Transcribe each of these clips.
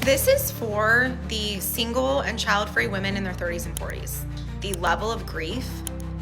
This is for the single and child-free women in their 30s and 40s. The level of grief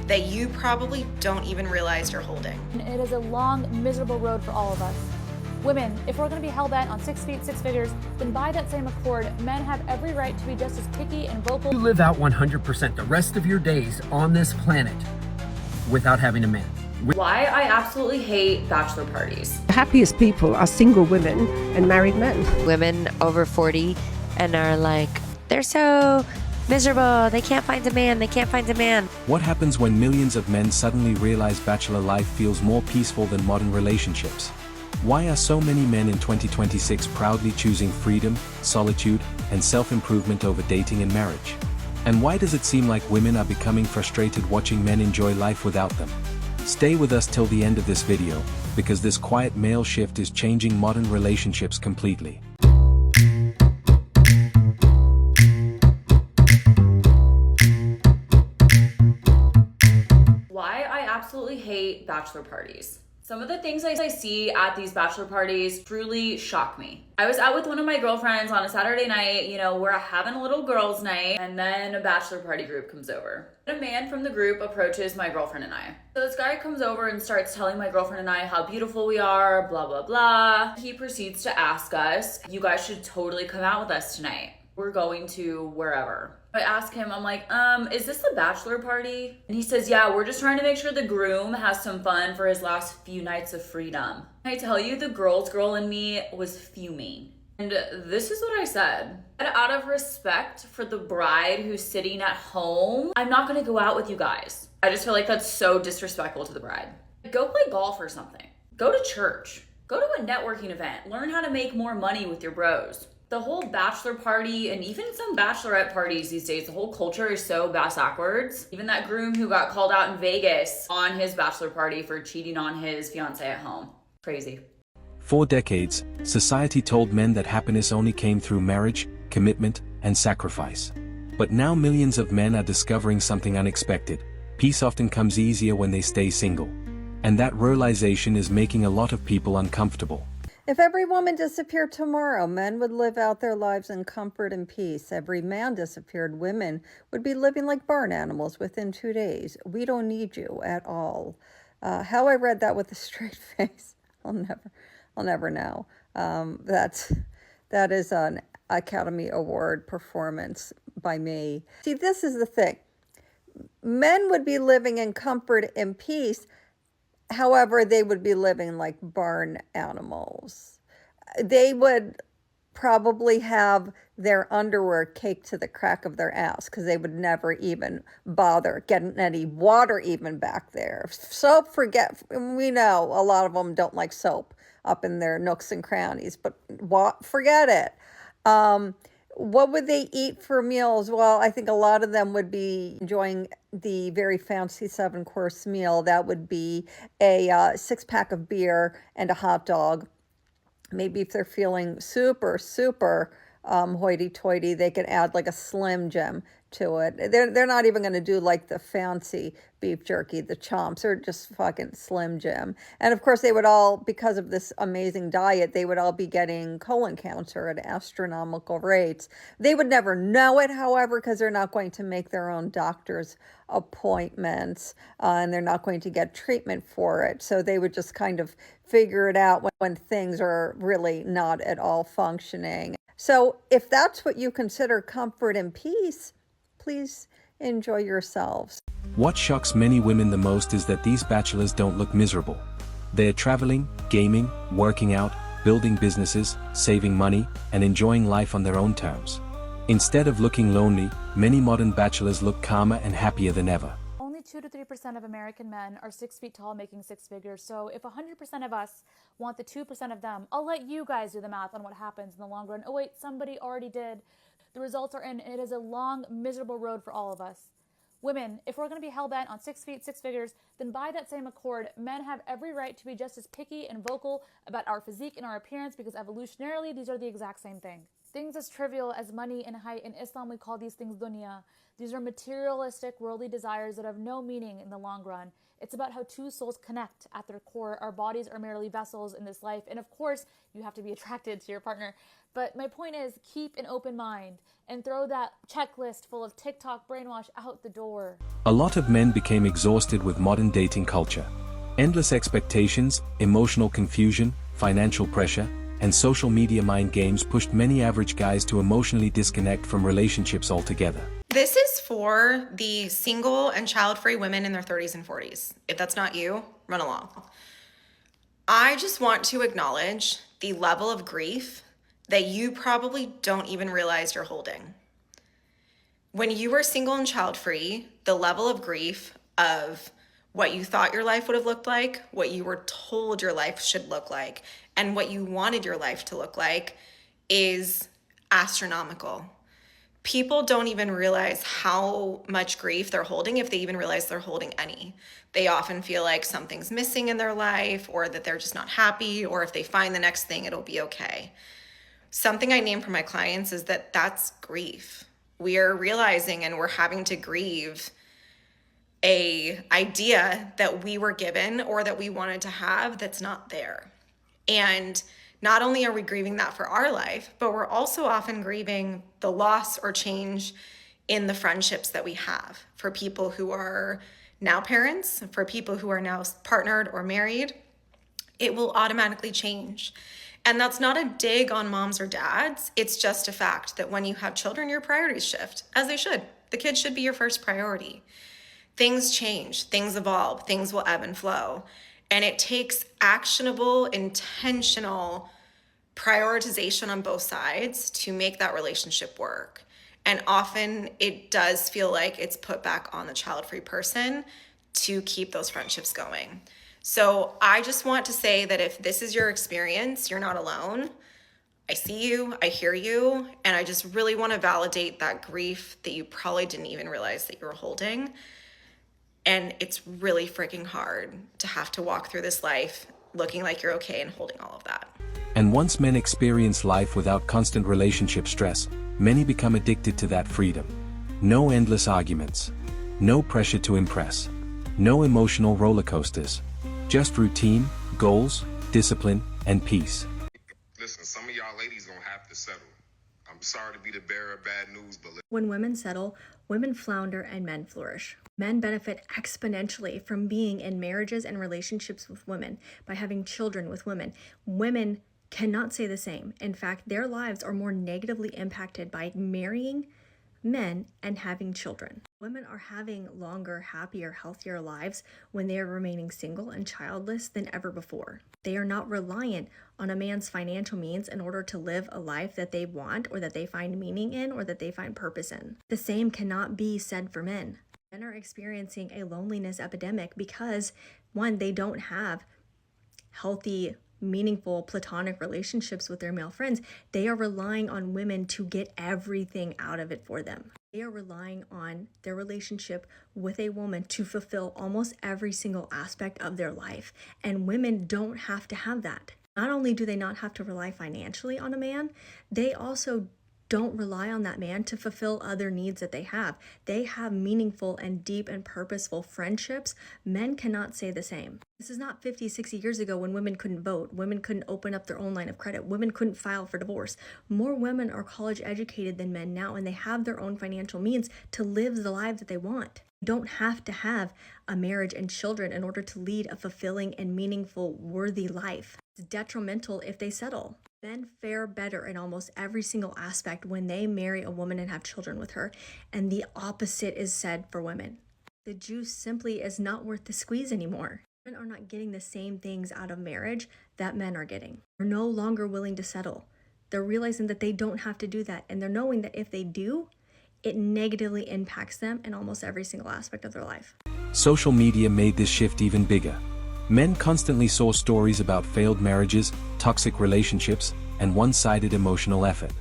that you probably don't even realize you're holding. It is a long, miserable road for all of us. Women, if we're going to be hell-bent on 6 feet, 6 figures, then by that same accord, men have every right to be just as picky and vocal. You live out 100% the rest of your days on this planet without having a man. Why I absolutely hate bachelor parties. The happiest people are single women and married men. Women over 40 and are like, they're so miserable, they can't find a man, they can't find a man. What happens when millions of men suddenly realize bachelor life feels more peaceful than modern relationships? Why are so many men in 2026 proudly choosing freedom, solitude, and self-improvement over dating and marriage? And why does it seem like women are becoming frustrated watching men enjoy life without them? Stay with us till the end of this video, because this quiet male shift is changing modern relationships completely. Why I absolutely hate bachelor parties. Some of the things I see at these bachelor parties truly shock me. I was out with one of my girlfriends on a Saturday night, we're having a little girls' night, and then a bachelor party group comes over. A man from the group approaches my girlfriend and I. So this guy comes over and starts telling my girlfriend and I how beautiful we are, blah, blah, blah. He proceeds to ask us, you guys should totally come out with us tonight. We're going to wherever. I ask him, I'm like, is this a bachelor party? And he says, yeah, we're just trying to make sure the groom has some fun for his last few nights of freedom. I tell you, the girl's girl in me was fuming. And this is what I said. Out of respect for the bride who's sitting at home, I'm not gonna go out with you guys. I just feel like that's so disrespectful to the bride. Go play golf or something. Go to church. Go to a networking event. Learn how to make more money with your bros. The whole bachelor party and even some bachelorette parties these days, the whole culture is so backwards. Even that groom who got called out in Vegas on his bachelor party for cheating on his fiance at home. Crazy. For decades, society told men that happiness only came through marriage, commitment, and sacrifice. But now millions of men are discovering something unexpected. Peace often comes easier when they stay single. And that realization is making a lot of people uncomfortable. If every woman disappeared tomorrow, men would live out their lives in comfort and peace. Every man disappeared, women would be living like barn animals within 2 days. We don't need you at all. How I read that with a straight face, I'll never know. That is an Academy Award performance by me. See, this is the thing. Men would be living in comfort and peace. However, they would be living like barn animals. They would probably have their underwear caked to the crack of their ass because they would never even bother getting any water even back there. Soap, we know a lot of them don't like soap up in their nooks and crannies, but forget it. What would they eat for meals? Well, I think a lot of them would be enjoying the very fancy 7-course meal. That would be a 6-pack of beer and a hot dog. Maybe if they're feeling super hoity-toity, they could add like a Slim Jim to it. They're not even going to do like the fancy beef jerky, the chomps, or just fucking Slim Jim. And of course they would all, because of this amazing diet, they would all be getting colon cancer at astronomical rates. They would never know it, however, because they're not going to make their own doctor's appointments and they're not going to get treatment for it. So they would just kind of figure it out when things are really not at all functioning. So if that's what you consider comfort and peace, please enjoy yourselves. What shocks many women the most is that these bachelors don't look miserable. They're traveling, gaming, working out, building businesses, saving money, and enjoying life on their own terms. Instead of looking lonely, many modern bachelors look calmer and happier than ever. Only 2 to 3% of American men are 6 feet tall making 6 figures, so if 100% of us want the 2% of them, I'll let you guys do the math on what happens in the long run. Oh wait, somebody already did. The results are in, and it is a long, miserable road for all of us. Women, if we're going to be hell-bent on 6 feet, 6 figures, then by that same accord, men have every right to be just as picky and vocal about our physique and our appearance because evolutionarily, these are the exact same thing. Things as trivial as money and height. In Islam, we call these things dunya. These are materialistic, worldly desires that have no meaning in the long run. It's about how two souls connect at their core. Our bodies are merely vessels in this life. And of course, you have to be attracted to your partner. But my point is, keep an open mind and throw that checklist full of TikTok brainwash out the door. A lot of men became exhausted with modern dating culture. Endless expectations, emotional confusion, financial pressure, and social media mind games pushed many average guys to emotionally disconnect from relationships altogether. This is for the single and child-free women in their 30s and 40s. If that's not you, run along. I just want to acknowledge the level of grief that you probably don't even realize you're holding. When you were single and child-free, the level of grief of what you thought your life would have looked like, what you were told your life should look like, and what you wanted your life to look like is astronomical. People don't even realize how much grief they're holding, if they even realize they're holding any. They often feel like something's missing in their life, or that they're just not happy, or if they find the next thing, it'll be okay. Something I name for my clients is that that's grief. We are realizing and we're having to grieve a idea that we were given or that we wanted to have that's not there. And not only are we grieving that for our life, but we're also often grieving the loss or change in the friendships that we have for people who are now parents, for people who are now partnered or married. It will automatically change. And that's not a dig on moms or dads. It's just a fact that when you have children, your priorities shift, as they should. The kids should be your first priority. Things change, things evolve, things will ebb and flow. And it takes actionable, intentional prioritization on both sides to make that relationship work. And often it does feel like it's put back on the child-free person to keep those friendships going. So I just want to say that if this is your experience, you're not alone. I see you, I hear you, and I just really want to validate that grief that you probably didn't even realize that you were holding. And it's really freaking hard to have to walk through this life looking like you're okay and holding all of that. And once men experience life without constant relationship stress, many become addicted to that freedom. No endless arguments. No pressure to impress. No emotional roller coasters. Just routine, goals, discipline, and peace. Listen, some of y'all ladies gonna have to settle. I'm sorry to be the bearer of bad news, but when women settle, women flounder and men flourish. Men benefit exponentially from being in marriages and relationships with women, by having children with women. Women cannot say the same. In fact, their lives are more negatively impacted by marrying men and having children. Women are having longer, happier, healthier lives when they are remaining single and childless than ever before. They are not reliant on a man's financial means in order to live a life that they want or that they find meaning in or that they find purpose in. The same cannot be said for men. Men are experiencing a loneliness epidemic because, one, they don't have healthy, meaningful platonic relationships with their male friends. They are relying on women to get everything out of it for them. They are relying on their relationship with a woman to fulfill almost every single aspect of their life. And women don't have to have that. Not only do they not have to rely financially on a man, they also don't rely on that man to fulfill other needs that they have. They have meaningful and deep and purposeful friendships. Men cannot say the same. This is not 50, 60 years ago when women couldn't vote. Women couldn't open up their own line of credit. Women couldn't file for divorce. More women are college educated than men now, and they have their own financial means to live the life that they want. You don't have to have a marriage and children in order to lead a fulfilling and meaningful, worthy life. It's detrimental if they settle. Men fare better in almost every single aspect when they marry a woman and have children with her, and the opposite is said for women. The juice simply is not worth the squeeze anymore. Women are not getting the same things out of marriage that men are getting. They're no longer willing to settle. They're realizing that they don't have to do that, and they're knowing that if they do, it negatively impacts them in almost every single aspect of their life. Social media made this shift even bigger. Men constantly saw stories about failed marriages, toxic relationships, and one-sided emotional effort.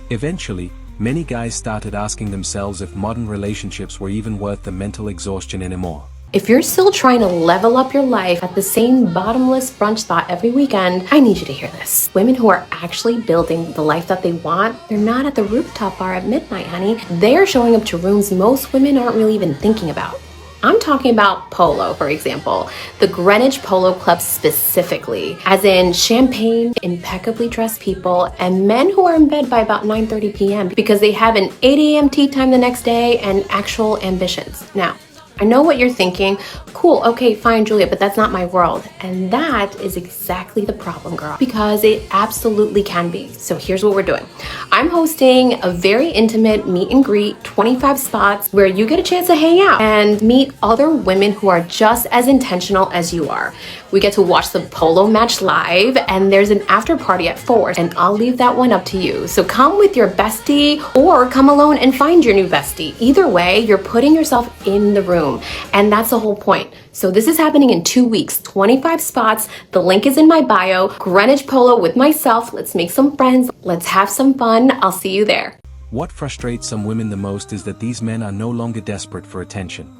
Eventually, many guys started asking themselves if modern relationships were even worth the mental exhaustion anymore. If you're still trying to level up your life at the same bottomless brunch spot every weekend, I need you to hear this. Women who are actually building the life that they want, they're not at the rooftop bar at midnight, honey. They're showing up to rooms most women aren't really even thinking about. I'm talking about Polo, for example, the Greenwich Polo Club specifically, as in champagne, impeccably dressed people, and men who are in bed by about 9:30 p.m. because they have an 8 a.m. tea time the next day and actual ambitions. Now, I know what you're thinking. Cool, okay, fine, Julia, but that's not my world. And that is exactly the problem, girl, because it absolutely can be. So here's what we're doing. I'm hosting a very intimate meet and greet, 25 spots, where you get a chance to hang out and meet other women who are just as intentional as you are. We get to watch the polo match live, and there's an after party at 4, and I'll leave that one up to you. So come with your bestie or come alone and find your new bestie. Either way, you're putting yourself in the room, and that's the whole point. So this is happening in 2 weeks, 25 spots. The link is in my bio. Greenwich Polo with myself. Let's make some friends. Let's have some fun. I'll see you there. What frustrates some women the most is that these men are no longer desperate for attention.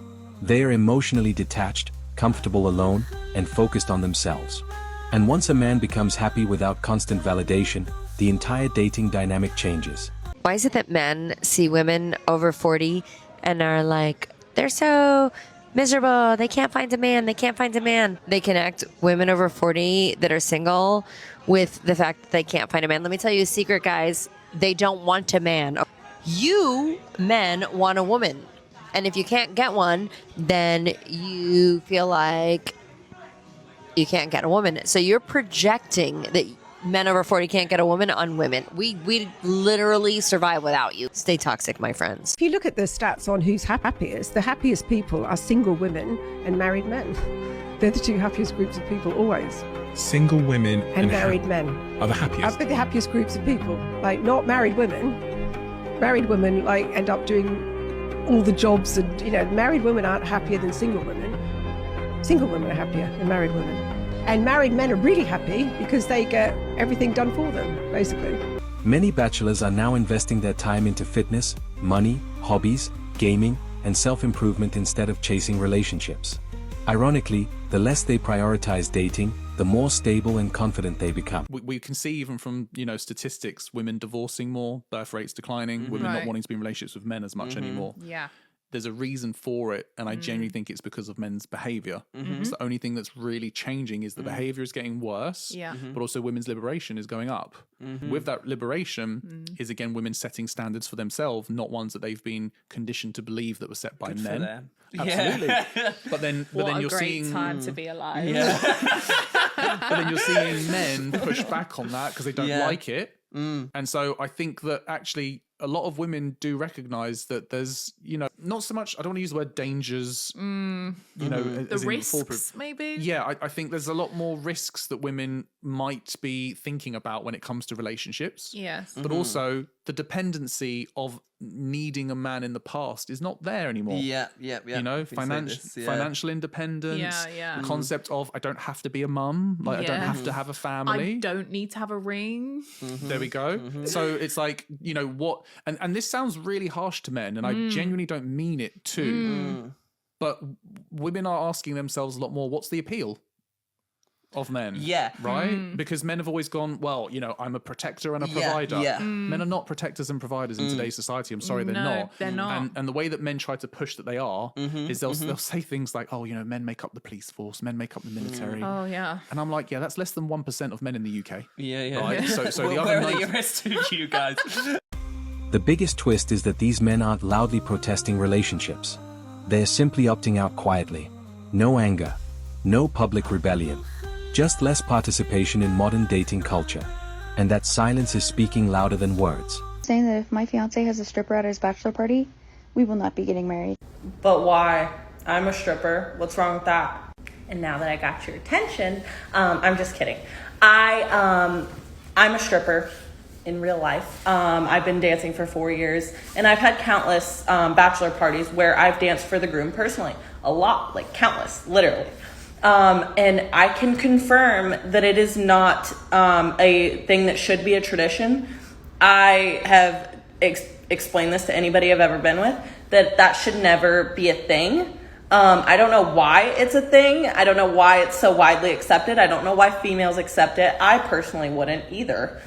They are emotionally detached, comfortable alone, and focused on themselves. And once a man becomes happy without constant validation, the entire dating dynamic changes. Why is it that men see women over 40 and are like, they're so miserable, they can't find a man, they can't find a man? They connect women over 40 that are single with the fact that they can't find a man. Let me tell you a secret, guys. They don't want a man. You men want a woman. And if you can't get one, then you feel like you can't get a woman. So you're projecting that men over 40 can't get a woman on women. We literally survive without you. Stay toxic, my friends. If you look at the stats on who's happiest, the happiest people are single women and married men. They're the two happiest groups of people always. Single women And married men are the happiest. are the happiest groups of people. Like, not married women. Married women, like, end up doing all the jobs, and, you know, married women aren't happier than single women. Single women are happier than married women. And married men are really happy because they get everything done for them, basically. Many bachelors are now investing their time into fitness, money, hobbies, gaming, and self-improvement instead of chasing relationships. Ironically, the less they prioritize dating, the more stable and confident they become. We can see even from, statistics, women divorcing more, birth rates declining, women not wanting to be in relationships with men as much anymore. Yeah. There's a reason for it, and I genuinely think it's because of men's behavior. It's the only thing that's really changing is the behavior is getting worse, but also women's liberation is going up. With that liberation is, again, women setting standards for themselves, not ones that they've been conditioned to believe that were set by men. Absolutely. Yeah. But then you're seeing time to be alive. But then you're seeing men push back on that because they don't like it. And so I think that actually a lot of women do recognize that there's, not so much, I don't want to use the word dangers, the risks, maybe? Yeah, I think there's a lot more risks that women might be thinking about when it comes to relationships. Yes. But also the dependency of needing a man in the past is not there anymore. Financial independence, the concept of I don't have to be a mum, I don't have to have a family. I don't need to have a ring. There we go. So it's like, what, and this sounds really harsh to men, and I genuinely don't mean it to, but women are asking themselves a lot more, what's the appeal of men? Right? Because men have always gone, well, I'm a protector and a provider. Men are not protectors and providers in today's society. I'm sorry, they're not. They're not. And the way that men try to push that they are is they'll say things like, oh, men make up the police force, men make up the military. Oh, yeah. And I'm like, yeah, that's less than 1% of men in the UK. Right? Yeah. So the other where are the rest of you guys? The biggest twist is that these men aren't loudly protesting relationships. They're simply opting out quietly. No anger, no public rebellion, just less participation in modern dating culture. And that silence is speaking louder than words. Saying that if my fiance has a stripper at his bachelor party, we will not be getting married. But why? I'm a stripper. What's wrong with that? And now that I got your attention, I'm just kidding. I'm a stripper in real life. I've been dancing for 4 years, and I've had countless bachelor parties where I've danced for the groom personally. A lot, like countless, literally. And I can confirm that it is not a thing that should be a tradition. I have explained this to anybody I've ever been with, that should never be a thing. I don't know why it's a thing. I don't know why it's so widely accepted. I don't know why females accept it. I personally wouldn't either.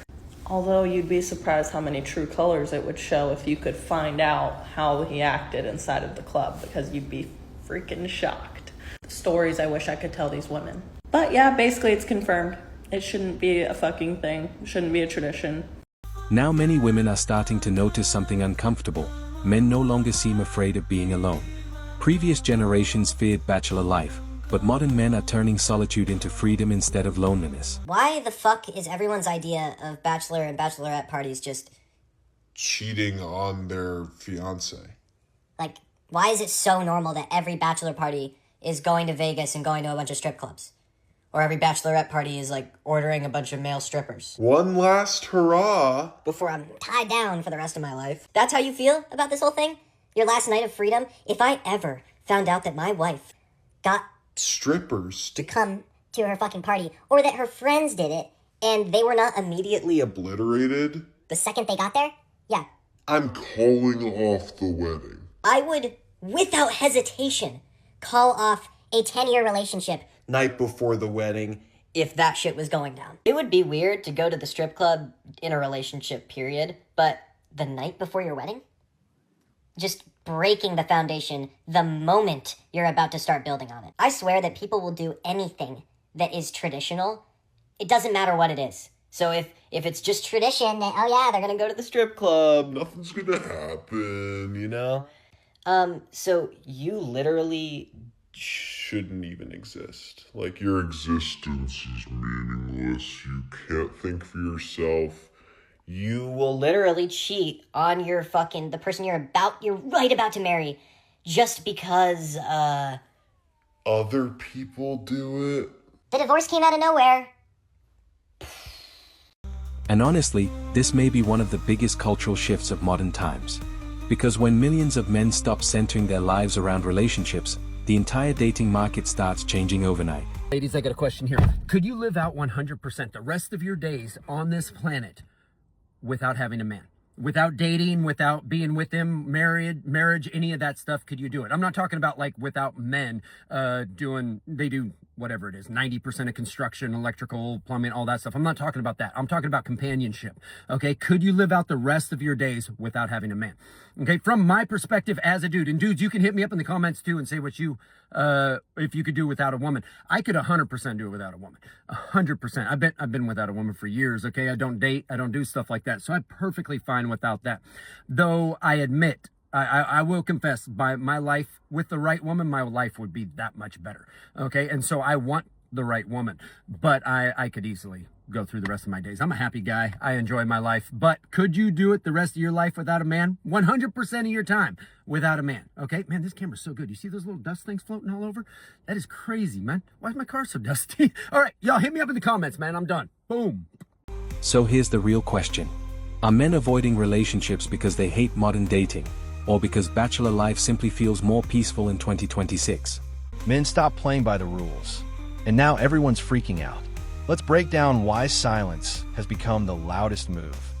Although you'd be surprised how many true colors it would show if you could find out how he acted inside of the club, because you'd be freaking shocked. Stories I wish I could tell these women. But yeah, basically it's confirmed. It shouldn't be a fucking thing. It shouldn't be a tradition. Now many women are starting to notice something uncomfortable. Men no longer seem afraid of being alone. Previous generations feared bachelor life, but modern men are turning solitude into freedom instead of loneliness. Why the fuck is everyone's idea of bachelor and bachelorette parties just cheating on their fiance? like, why is it so normal that every bachelor party is going to Vegas and going to a bunch of strip clubs? Or every bachelorette party is like ordering a bunch of male strippers. One last hurrah before I'm tied down for the rest of my life. That's how you feel about this whole thing? Your last night of freedom? If I ever found out that my wife got strippers to come to her fucking party, or that her friends did it, and they were not immediately obliterated the second they got there, yeah, I'm calling off the wedding. I would, without hesitation, call off a 10-year relationship night before the wedding. If that shit was going down. It would be weird to go to the strip club in a relationship, period, but the night before your wedding? Just breaking the foundation the moment you're about to start building on it. I swear that people will do anything that is traditional. It doesn't matter what it is. So if it's just tradition, then, oh yeah, they're gonna go to the strip club. Nothing's gonna happen, you know? So you literally shouldn't even exist. Like, your existence is meaningless. You can't think for yourself. You will literally cheat on your fucking, the person you're right about to marry, just because, other people do it. The divorce came out of nowhere. And honestly, this may be one of the biggest cultural shifts of modern times. Because when millions of men stop centering their lives around relationships, the entire dating market starts changing overnight. Ladies, I got a question here. Could you live out 100% the rest of your days on this planet without having a man? Without dating, without being with them, marriage, any of that stuff, could you do it? I'm not talking about like without men they do whatever it is, 90% of construction, electrical, plumbing, all that stuff. I'm not talking about that. I'm talking about companionship, okay? Could you live out the rest of your days without having a man? Okay, from my perspective as a dude, and dudes, you can hit me up in the comments too and say what you, if you could do without a woman. I could 100% do it without a woman, 100%. I've been without a woman for years, okay? I don't date, I don't do stuff like that, so I'm perfectly fine without that. Though I admit, I will confess, by my life with the right woman, my life would be that much better. Okay. And so I want the right woman, but I could easily go through the rest of my days. I'm a happy guy. I enjoy my life, but could you do it the rest of your life without a man? 100% of your time without a man. Okay. Man, this camera's so good. You see those little dust things floating all over? That is crazy, man. Why is my car so dusty? All right. Y'all hit me up in the comments, man. I'm done. Boom. So here's the real question. Are men avoiding relationships because they hate modern dating? Or because bachelor life simply feels more peaceful in 2026? Men stopped playing by the rules, and now everyone's freaking out. Let's break down why silence has become the loudest move.